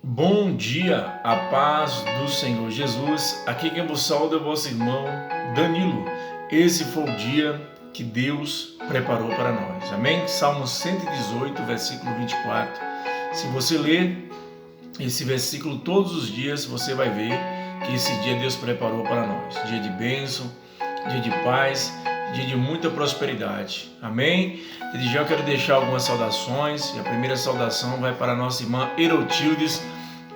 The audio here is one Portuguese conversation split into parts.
Bom dia, a paz do Senhor Jesus. Aqui quem vos saúda é o vosso irmão Danilo. Esse foi o dia que Deus preparou para nós. Amém? Salmo 118, versículo 24. Se você ler esse versículo todos os dias, você vai ver que esse dia Deus preparou para nós. Dia de bênção, dia de paz, dia de muita prosperidade. Amém? Desde já eu quero deixar algumas saudações. E a primeira saudação vai para a nossa irmã Erotildes.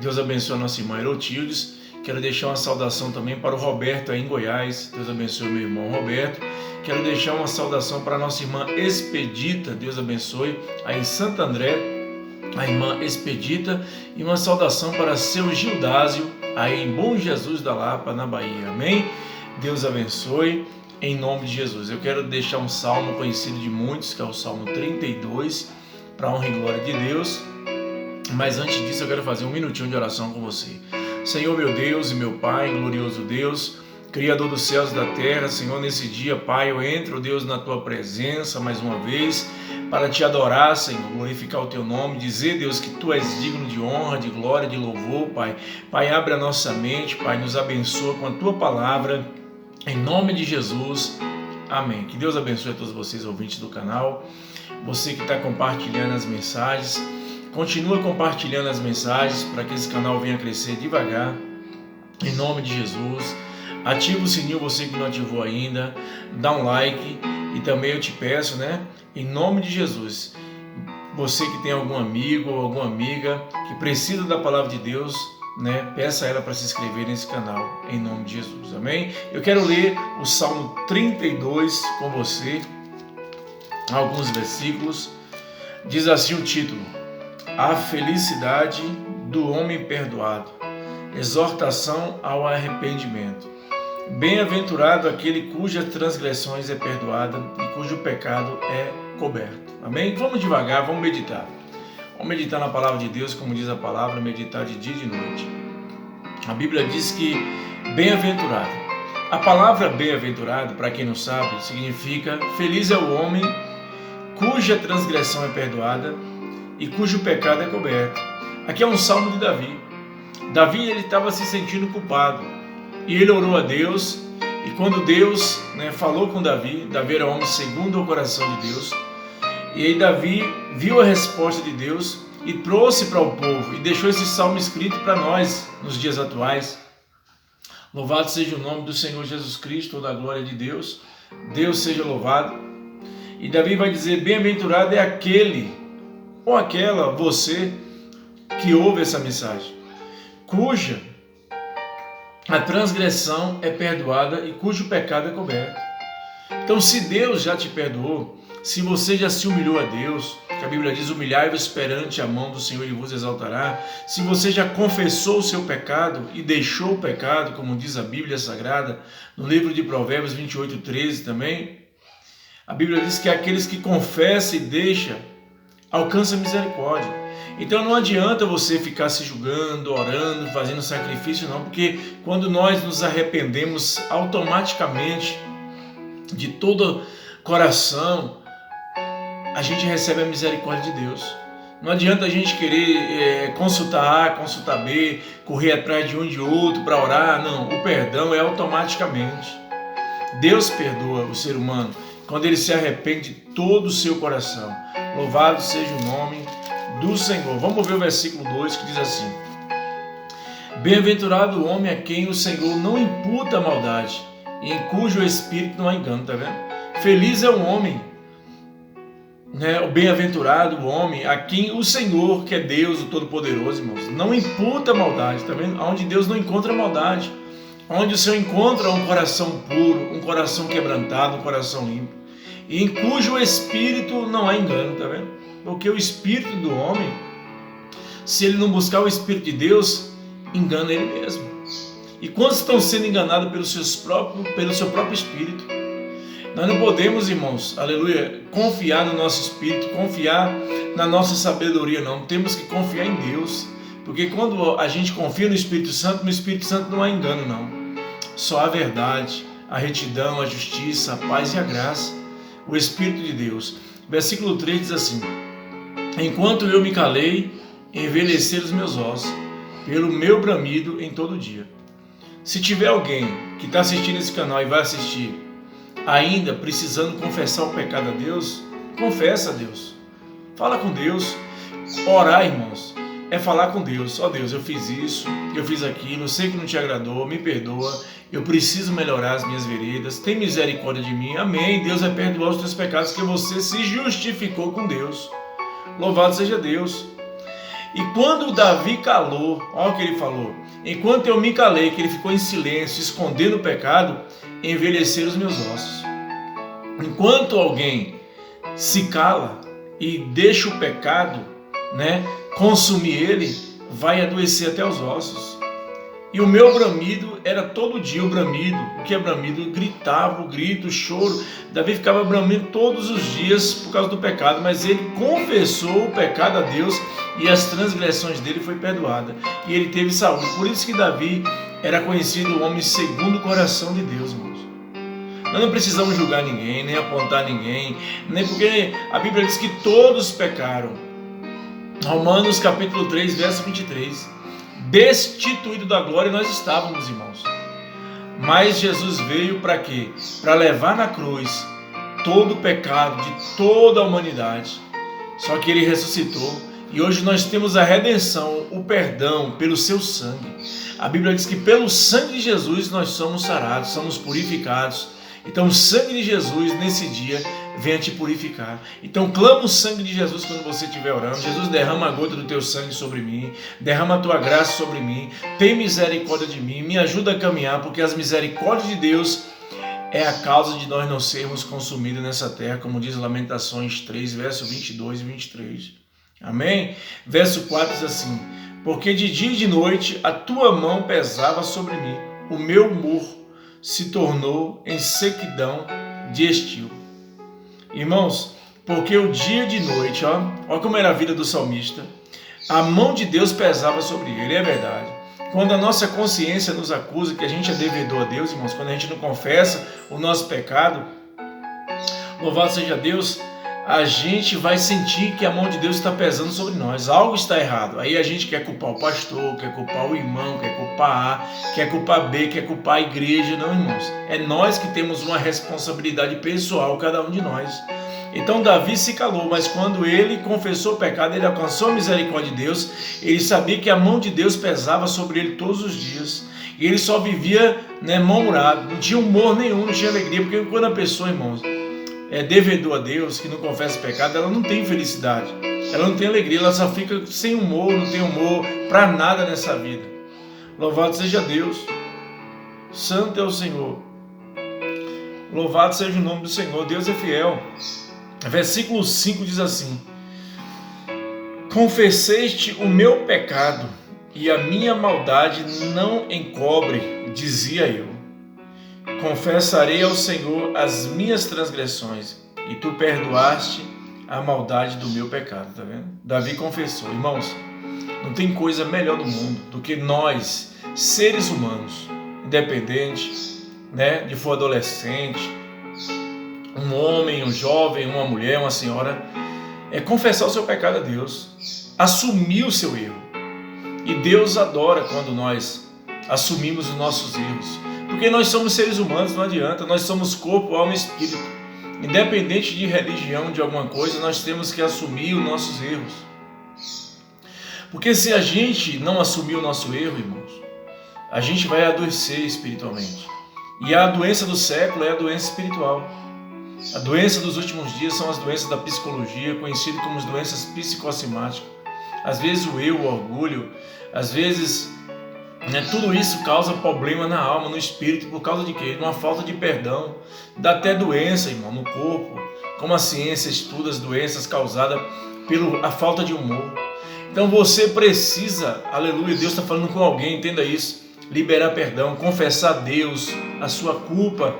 Deus abençoe a nossa irmã Erotildes. Quero deixar uma saudação também para o Roberto aí em Goiás. Deus abençoe meu irmão Roberto. Quero deixar uma saudação para a nossa irmã Expedita. Deus abençoe aí em Santo André, a irmã Expedita. E uma saudação para seu Gildásio aí em Bom Jesus da Lapa, na Bahia. Amém? Deus abençoe. Em nome de Jesus, eu quero deixar um salmo conhecido de muitos, que é o Salmo 32, para a honra e glória de Deus. Mas antes disso, eu quero fazer um minutinho de oração com você. Senhor, meu Deus e meu Pai, glorioso Deus, Criador dos céus e da terra, Senhor, nesse dia, Pai, eu entro, Deus, na Tua presença mais uma vez, para Te adorar, Senhor, glorificar o Teu nome, dizer, Deus, que Tu és digno de honra, de glória, de louvor, Pai. Pai, abre a nossa mente, Pai, nos abençoa com a Tua palavra. Em nome de Jesus, amém. Que Deus abençoe a todos vocês, ouvintes do canal. Você que está compartilhando as mensagens, continua compartilhando as mensagens para que esse canal venha crescer devagar. Em nome de Jesus. Ativa o sininho, você que não ativou ainda. Dá um like. E também eu te peço, em nome de Jesus, você que tem algum amigo ou alguma amiga que precisa da palavra de Deus, peça a ela para se inscrever nesse canal, em nome de Jesus, amém? Eu quero ler o Salmo 32 com você, alguns versículos. Diz assim o título: A felicidade do homem perdoado, exortação ao arrependimento. Bem-aventurado aquele cujas transgressões é perdoada e cujo pecado é coberto, amém? Vamos devagar, vamos meditar. Vamos meditar na palavra de Deus, como diz a palavra, meditar de dia e de noite. A Bíblia diz que bem-aventurado. A palavra bem-aventurado, para quem não sabe, significa feliz é o homem cuja transgressão é perdoada e cujo pecado é coberto. Aqui é um salmo de Davi. Davi, ele estava se sentindo culpado e ele orou a Deus. E quando Deus falou com Davi, Davi era homem segundo o coração de Deus. E aí Davi viu a resposta de Deus e trouxe para o povo e deixou esse salmo escrito para nós nos dias atuais. Louvado seja o nome do Senhor Jesus Cristo, toda a glória de Deus. Deus seja louvado. E Davi vai dizer: bem-aventurado é aquele ou aquela, você que ouve essa mensagem, cuja a transgressão é perdoada e cujo pecado é coberto. Então, se Deus já te perdoou, se você já se humilhou a Deus, que a Bíblia diz: humilhai-vos perante a mão do Senhor e vos exaltará. Se você já confessou o seu pecado e deixou o pecado, como diz a Bíblia Sagrada, no livro de Provérbios 28:13 também, a Bíblia diz que aqueles que confessam e deixam, alcançam misericórdia. Então não adianta você ficar se julgando, orando, fazendo sacrifício, não, porque quando nós nos arrependemos automaticamente de todo coração, a gente recebe a misericórdia de Deus. Não adianta a gente querer consultar A, consultar B, correr atrás de um e de outro para orar. Não, o perdão é automaticamente. Deus perdoa o ser humano quando ele se arrepende de todo o seu coração. Louvado seja o nome do Senhor. Vamos ver o versículo 2 que diz assim: Bem-aventurado o homem a quem o Senhor não imputa a maldade e em cujo espírito não há engano, tá vendo? Feliz é o homem, o bem-aventurado o homem a quem o Senhor, que é Deus, o Todo-Poderoso, irmãos, não imputa maldade, tá vendo? Onde Deus não encontra maldade, onde o Senhor encontra um coração puro, um coração quebrantado, um coração limpo, e em cujo espírito não há engano, tá vendo? Porque o espírito do homem, se ele não buscar o espírito de Deus, engana ele mesmo. E quantos estão sendo enganados pelo seu próprio espírito? Nós não podemos, irmãos, aleluia, confiar no nosso espírito, confiar na nossa sabedoria, não. Temos que confiar em Deus. Porque quando a gente confia no Espírito Santo não há engano, não. Só a verdade, a retidão, a justiça, a paz e a graça. O Espírito de Deus. Versículo 3 diz assim: Enquanto eu me calei, envelheceram os meus ossos. pelo meu bramido em todo dia. Se tiver alguém que está assistindo esse canal e vai assistir, ainda precisando confessar o pecado a Deus, confessa a Deus. Fala com Deus. Orar, irmãos, é falar com Deus. Ó Deus, eu fiz isso, eu fiz aquilo, eu sei que não te agradou, me perdoa, eu preciso melhorar as minhas veredas, tem misericórdia de mim, amém. Deus vai perdoar os teus pecados, porque você se justificou com Deus. Louvado seja Deus. E quando Davi calou, olha o que ele falou: enquanto eu me calei, que ele ficou em silêncio, escondendo o pecado, envelheceram os meus ossos. Enquanto alguém se cala e deixa o pecado, consumir ele, vai adoecer até os ossos. E o meu bramido era todo dia o bramido. O que é bramido? Gritava, o grito, o choro. Davi ficava bramindo todos os dias por causa do pecado, mas ele confessou o pecado a Deus e as transgressões dele foi perdoada. E ele teve saúde. Por isso que Davi era conhecido o homem segundo o coração de Deus, irmãos. Nós não precisamos julgar ninguém, nem apontar ninguém, nem porque a Bíblia diz que todos pecaram. Romanos capítulo 3, verso 23. Destituído da glória nós estávamos, irmãos. Mas Jesus veio para quê? Para levar na cruz todo o pecado de toda a humanidade. Só que ele ressuscitou e hoje nós temos a redenção, o perdão pelo seu sangue. A Bíblia diz que pelo sangue de Jesus nós somos sarados, somos purificados. Então o sangue de Jesus nesse dia venha te purificar. Então clama o sangue de Jesus quando você estiver orando. Jesus, derrama a gota do teu sangue sobre mim, derrama a tua graça sobre mim, tem misericórdia de mim, me ajuda a caminhar, porque as misericórdias de Deus é a causa de nós não sermos consumidos nessa terra, como diz Lamentações 3, verso 22 e 23. Amém? Verso 4 diz assim: porque de dia e de noite a tua mão pesava sobre mim, o meu humor se tornou em sequidão de estio. Irmãos, porque o dia e de noite, olha como era a vida do salmista, a mão de Deus pesava sobre ele, é verdade. Quando a nossa consciência nos acusa que a gente é devedor a Deus, irmãos, quando a gente não confessa o nosso pecado, louvado seja Deus, a gente vai sentir que a mão de Deus está pesando sobre nós, algo está errado. Aí a gente quer culpar o pastor, quer culpar o irmão, quer culpar A, quer culpar B, quer culpar a igreja. Não, irmãos, é nós que temos uma responsabilidade pessoal, cada um de nós. Então Davi se calou, mas quando ele confessou o pecado, ele alcançou a misericórdia de Deus. Ele sabia que a mão de Deus pesava sobre ele todos os dias. E ele só vivia mal-humorado, não tinha humor nenhum, não tinha alegria. Porque quando a pessoa, irmãos, é devedor a Deus, que não confessa o pecado, ela não tem felicidade, ela não tem alegria, ela só fica sem humor, não tem humor para nada nessa vida. Louvado seja Deus, santo é o Senhor, louvado seja o nome do Senhor, Deus é fiel. Versículo 5 diz assim: confesseste o meu pecado e a minha maldade não encobre, dizia eu. Confessarei ao Senhor as minhas transgressões e tu perdoaste a maldade do meu pecado. Tá vendo? Davi confessou. Irmãos, não tem coisa melhor no mundo do que nós, seres humanos, independente, de for adolescente, um homem, um jovem, uma mulher, uma senhora, é confessar o seu pecado a Deus, assumir o seu erro. E Deus adora quando nós assumimos os nossos erros. Porque nós somos seres humanos, não adianta, nós somos corpo, alma e espírito. Independente de religião, de alguma coisa, nós temos que assumir os nossos erros. Porque se a gente não assumir o nosso erro, irmãos, a gente vai adoecer espiritualmente. E a doença do século é a doença espiritual. A doença dos últimos dias são as doenças da psicologia, conhecidas como as doenças psicossomáticas. Às vezes o eu, o orgulho, às vezes tudo isso causa problema na alma, no espírito, por causa de quê? Uma falta de perdão. Dá até doença, irmão, no corpo. Como a ciência estuda as doenças causadas pela falta de humor. Então você precisa, aleluia, Deus está falando com alguém, entenda isso. Liberar perdão, confessar a Deus a sua culpa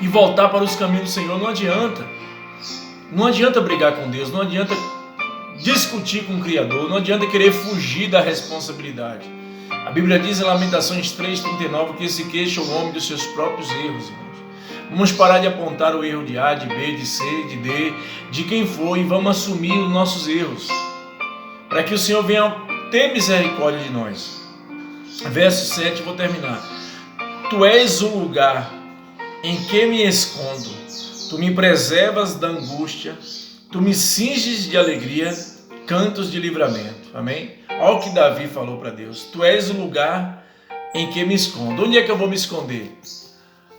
e voltar para os caminhos do Senhor. Não adianta. Não adianta brigar com Deus, não adianta discutir com o Criador, não adianta querer fugir da responsabilidade. A Bíblia diz em Lamentações 3,39 que se queixa o homem dos seus próprios erros, irmãos. Vamos parar de apontar o erro de A, de B, de C, de D, de quem for, e vamos assumir os nossos erros. Para que o Senhor venha tem misericórdia de nós. Verso 7, vou terminar. Tu és o lugar em que me escondo, tu me preservas da angústia, tu me cinges de alegria, cantos de livramento. Amém? Olha o que Davi falou para Deus. Tu és o lugar em que me escondo. Onde é que eu vou me esconder?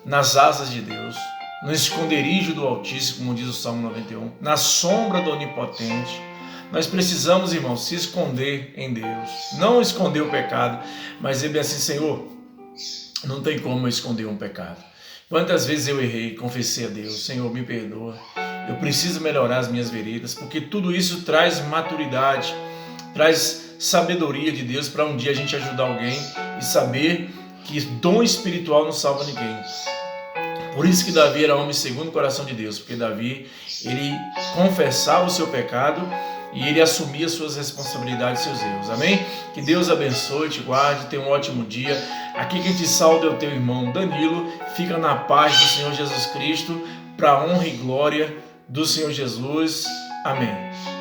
Nas asas de Deus, no esconderijo do Altíssimo, como diz o Salmo 91, na sombra do Onipotente. Nós precisamos, irmãos, se esconder em Deus. Não esconder o pecado, mas dizer assim, Senhor, não tem como eu esconder um pecado. Quantas vezes eu errei, confessei a Deus, Senhor, me perdoa. Eu preciso melhorar as minhas veredas, porque tudo isso traz maturidade, traz sabedoria de Deus para um dia a gente ajudar alguém e saber que dom espiritual não salva ninguém. Por isso que Davi era homem segundo o coração de Deus, porque Davi, ele confessava o seu pecado e ele assumia suas responsabilidades e seus erros. Amém? Que Deus abençoe, te guarde, tenha um ótimo dia. Aqui quem te salva é o teu irmão Danilo. Fica na paz do Senhor Jesus Cristo, para a honra e glória do Senhor Jesus. Amém.